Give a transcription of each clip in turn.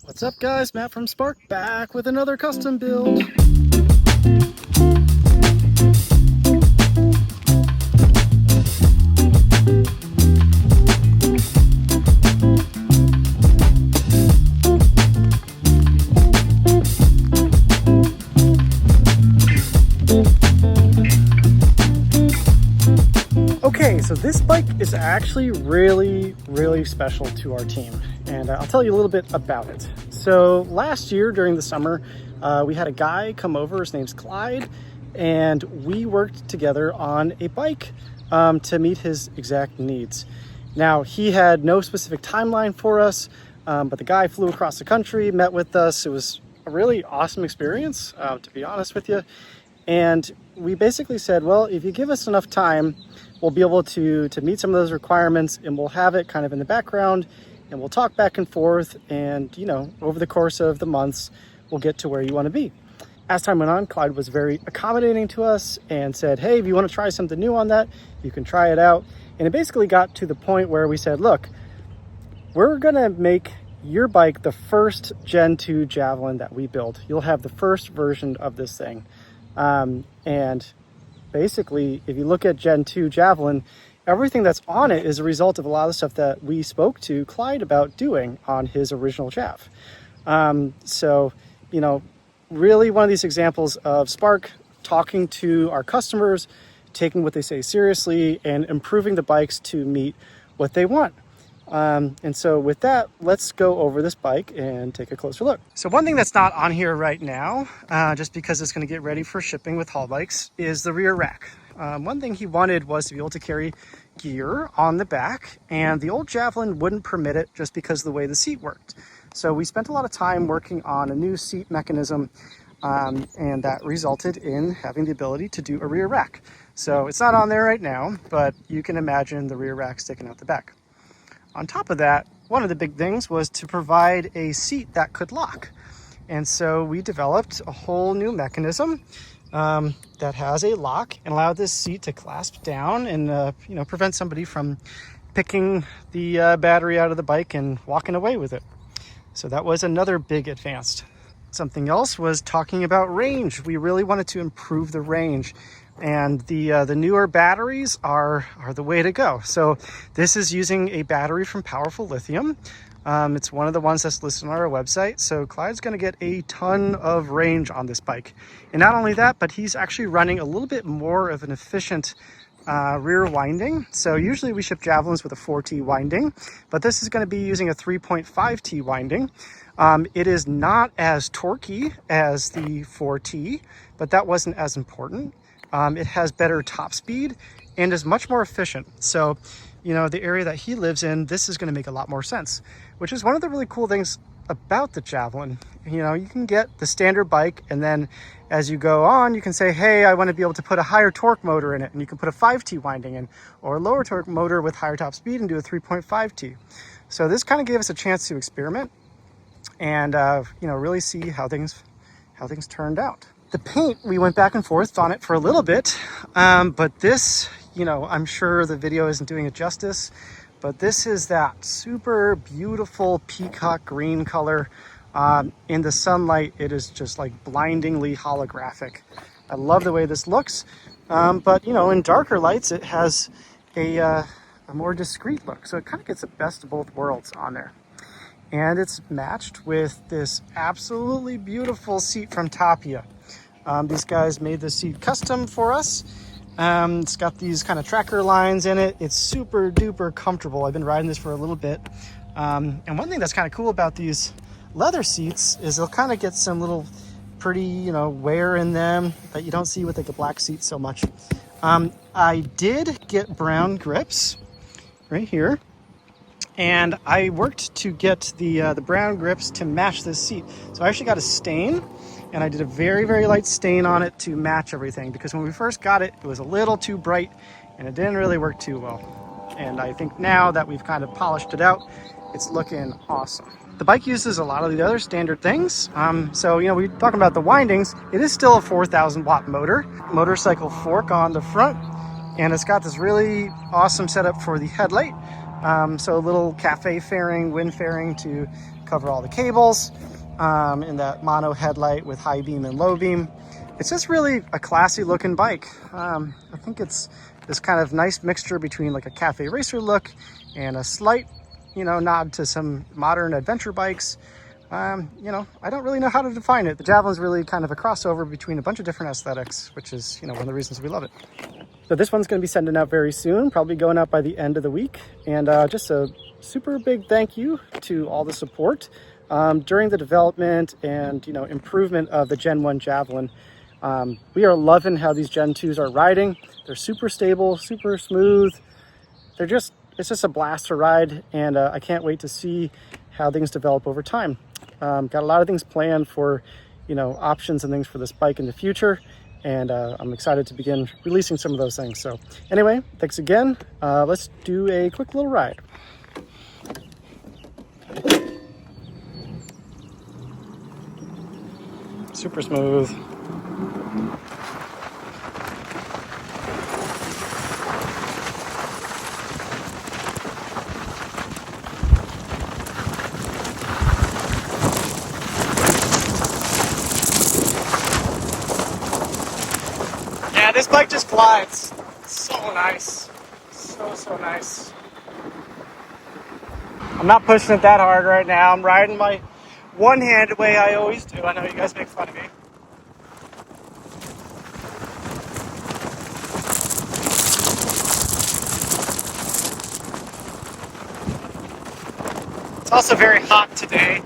What's up guys, Matt from Spark back with another custom build. Okay, so this bike is actually really special to our team, and I'll tell you a little bit about it. So last year during the summer, we had a guy come over, his name's Clyde, and we worked together on a bike to meet his exact needs. Now, he had no specific timeline for us, but the guy flew across the country, met with us. It was a really awesome experience, to be honest with you. And we basically said, well, if you give us enough time, we'll be able to meet some of those requirements, and we'll have it kind of in the background, and we'll talk back and forth, and you know, over the course of the months, we'll get to where you want to be. As time went on, Clyde was very accommodating to us and said, hey, if you want to try something new on that, you can try it out. And it basically got to the point where we said, look, we're gonna make your bike the first Gen 2 Javelin that we build. You'll have the first version of this thing. And basically, if you look at Gen 2 Javelin, everything that's on it is a result of a lot of the stuff that we spoke to Clyde about doing on his original Jav. So, you know, really one of these examples of Spark talking to our customers, taking what they say seriously, and improving the bikes to meet what they want. And so with that, let's go over this bike and take a closer look. So one thing that's not on here right now, just because it's going to get ready for shipping with haul bikes, is the rear rack. One thing he wanted was to be able to carry gear on the back, and the old Javelin wouldn't permit it just because of the way the seat worked. So we spent a lot of time working on a new seat mechanism, and that resulted in having the ability to do a rear rack. So it's not on there right now, but you can imagine the rear rack sticking out the back. On top of that, one of the big things was to provide a seat that could lock. And so we developed a whole new mechanism that has a lock and allowed this seat to clasp down and you know, prevent somebody from picking the battery out of the bike and walking away with it. So that was another big advance. Something else was talking about range. We really wanted to improve the range, and the newer batteries are the way to go. So this is using a battery from Powerful Lithium. It's one of the ones that's listed on our website. So Clyde's going to get a ton of range on this bike. And not only that, but he's actually running a little bit more of an efficient rear winding. So usually we ship Javelins with a 4T winding, but this is going to be using a 3.5T winding. It is not as torquey as the 4T, but that wasn't as important. It has better top speed and is much more efficient. So, you know, the area that he lives in, this is going to make a lot more sense, which is one of the really cool things about the Javelin. You know, you can get the standard bike, and then as you go on, you can say, hey, I want to be able to put a higher torque motor in it, and you can put a 5T winding in, or a lower torque motor with higher top speed and do a 3.5T. So this kind of gave us a chance to experiment and you know, really see how things turned out. The paint, we went back and forth on it for a little bit, but this, you know, I'm sure the video isn't doing it justice, but this is that super beautiful peacock green color. In the sunlight, it is just like blindingly holographic. I love the way this looks, but you know, in darker lights, it has a more discreet look. So it kind of gets the best of both worlds on there. And it's matched with this absolutely beautiful seat from Tapia. These guys made the seat custom for us. It's got these kind of tracker lines in it. It's super duper comfortable. I've been riding this for a little bit. And one thing that's kind of cool about these leather seats is they'll kind of get some little pretty, you know, wear in them that you don't see with like a black seat so much. I did get brown grips right here. And I worked to get the brown grips to match this seat. So I actually got a stain, and I did a very light stain on it to match everything, because when we first got it, it was a little too bright and it didn't really work too well. And I think now that we've kind of polished it out, it's looking awesome. The bike uses a lot of the other standard things. So, you know, we're talking about the windings. It is still a 4,000 watt motorcycle fork on the front, and it's got this really awesome setup for the headlight. So a little cafe fairing, wind fairing to cover all the cables, in that mono headlight with high beam and low beam. It's just really a classy looking bike. I think it's this kind of nice mixture between like a cafe racer look and a slight, nod to some modern adventure bikes. I don't really know how to define it. The Javelin's really kind of a crossover between a bunch of different aesthetics, which is, one of the reasons we love it. So this one's going to be sending out very soon, probably going out by the end of the week. And just a super big thank you to all the support during the development and, improvement of the Gen 1 Javelin. We are loving how these Gen 2s are riding. They're super stable, super smooth. It's just a blast to ride, and I can't wait to see how things develop over time. Got a lot of things planned for, options and things for this bike in the future, and I'm excited to begin releasing some of those things. So anyway, thanks again. Let's do a quick little ride. Super smooth. Yeah, this bike just glides. So nice. So nice. I'm not pushing it that hard right now. I'm riding my one-handed way I always do. I know you guys make fun of me. It's also very hot today,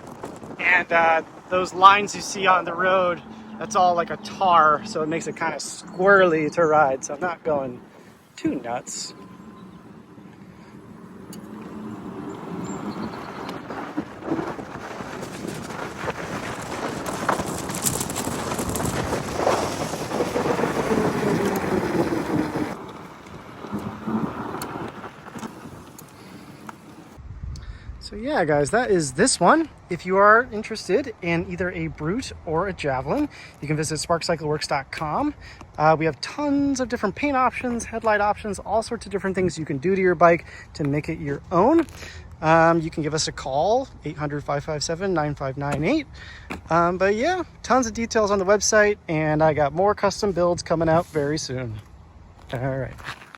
and those lines you see on the road, that's all like a tar, so it makes it kind of squirrely to ride, so I'm not going too nuts. So yeah, guys, that is this one. If you are interested in either a Brute or a Javelin, you can visit sparkcycleworks.com. We have tons of different paint options, headlight options, all sorts of different things you can do to your bike to make it your own. You can give us a call, 800-557-9598. But yeah, tons of details on the website, and I got more custom builds coming out very soon. All right.